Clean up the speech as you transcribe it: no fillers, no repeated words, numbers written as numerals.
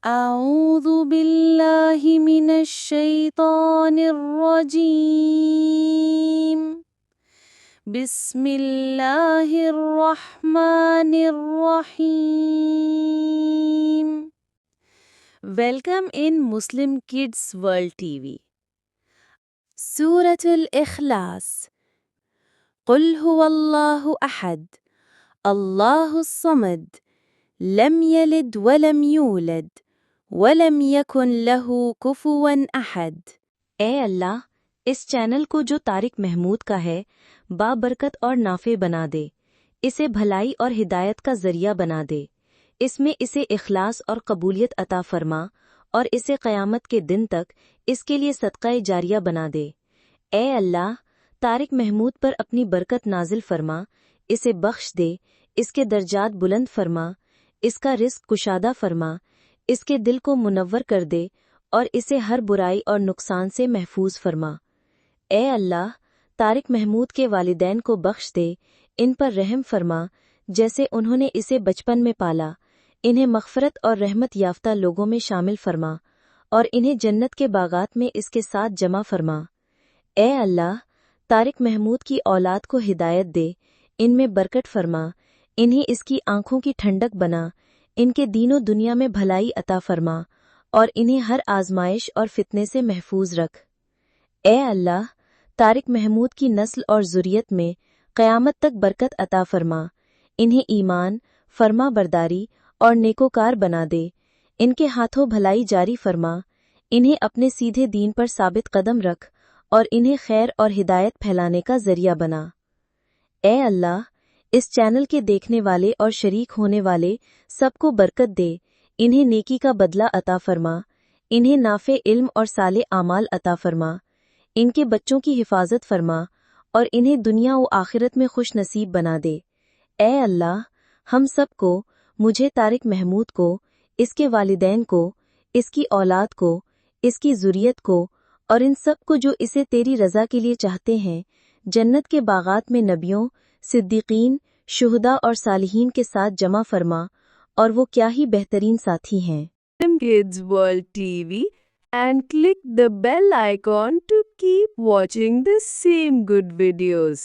أعوذ بالله من الشيطان الرجيم بسم الله الرحمن الرحيم Welcome in Muslim Kids World TV. سورة الإخلاص. قل هو الله أحد الله الصمد لم يلد ولم يولد وَلَمْ يَكُنْ لَهُ كُفُوًا أَحَدٌ۔ اے اللہ، اس چینل کو جو طارق محمود کا ہے بابرکت اور نافع بنا دے، اسے بھلائی اور ہدایت کا ذریعہ بنا دے، اس میں اسے اخلاص اور قبولیت عطا فرما اور اسے قیامت کے دن تک اس کے لیے صدقہ جاریہ بنا دے۔ اے اللہ، طارق محمود پر اپنی برکت نازل فرما، اسے بخش دے، اس کے درجات بلند فرما، اس کا رزق کشادہ فرما، اس کے دل کو منور کر دے اور اسے ہر برائی اور نقصان سے محفوظ فرما۔ اے اللہ، طارق محمود کے والدین کو بخش دے، ان پر رحم فرما جیسے انہوں نے اسے بچپن میں پالا، انہیں مغفرت اور رحمت یافتہ لوگوں میں شامل فرما اور انہیں جنت کے باغات میں اس کے ساتھ جمع فرما۔ اے اللہ، طارق محمود کی اولاد کو ہدایت دے، ان میں برکت فرما، انہیں اس کی آنکھوں کی ٹھنڈک بنا، ان کے دین و دنیا میں بھلائی عطا فرما اور انہیں ہر آزمائش اور فتنے سے محفوظ رکھ۔ اے اللہ، طارق محمود کی نسل اور ذریت میں قیامت تک برکت عطا فرما، انہیں ایمان، فرما برداری اور نیکوکار بنا دے، ان کے ہاتھوں بھلائی جاری فرما، انہیں اپنے سیدھے دین پر ثابت قدم رکھ اور انہیں خیر اور ہدایت پھیلانے کا ذریعہ بنا۔ اے اللہ، اس چینل کے دیکھنے والے اور شریک ہونے والے سب کو برکت دے، انہیں نیکی کا بدلہ عطا فرما، انہیں نافع علم اور صالح اعمال عطا فرما، ان کے بچوں کی حفاظت فرما اور انہیں دنیا و آخرت میں خوش نصیب بنا دے۔ اے اللہ، ہم سب کو، مجھے طارق محمود کو، اس کے والدین کو، اس کی اولاد کو، اس کی ذریت کو اور ان سب کو جو اسے تیری رضا کے لیے چاہتے ہیں، جنت کے باغات میں نبیوں، صدیقین، شہداء اور صالحین کے ساتھ جمع فرما، اور وہ کیا ہی بہترین ساتھی ہیں۔ Muslim Kids World TV and click the bell icon to keep watching the same good videos.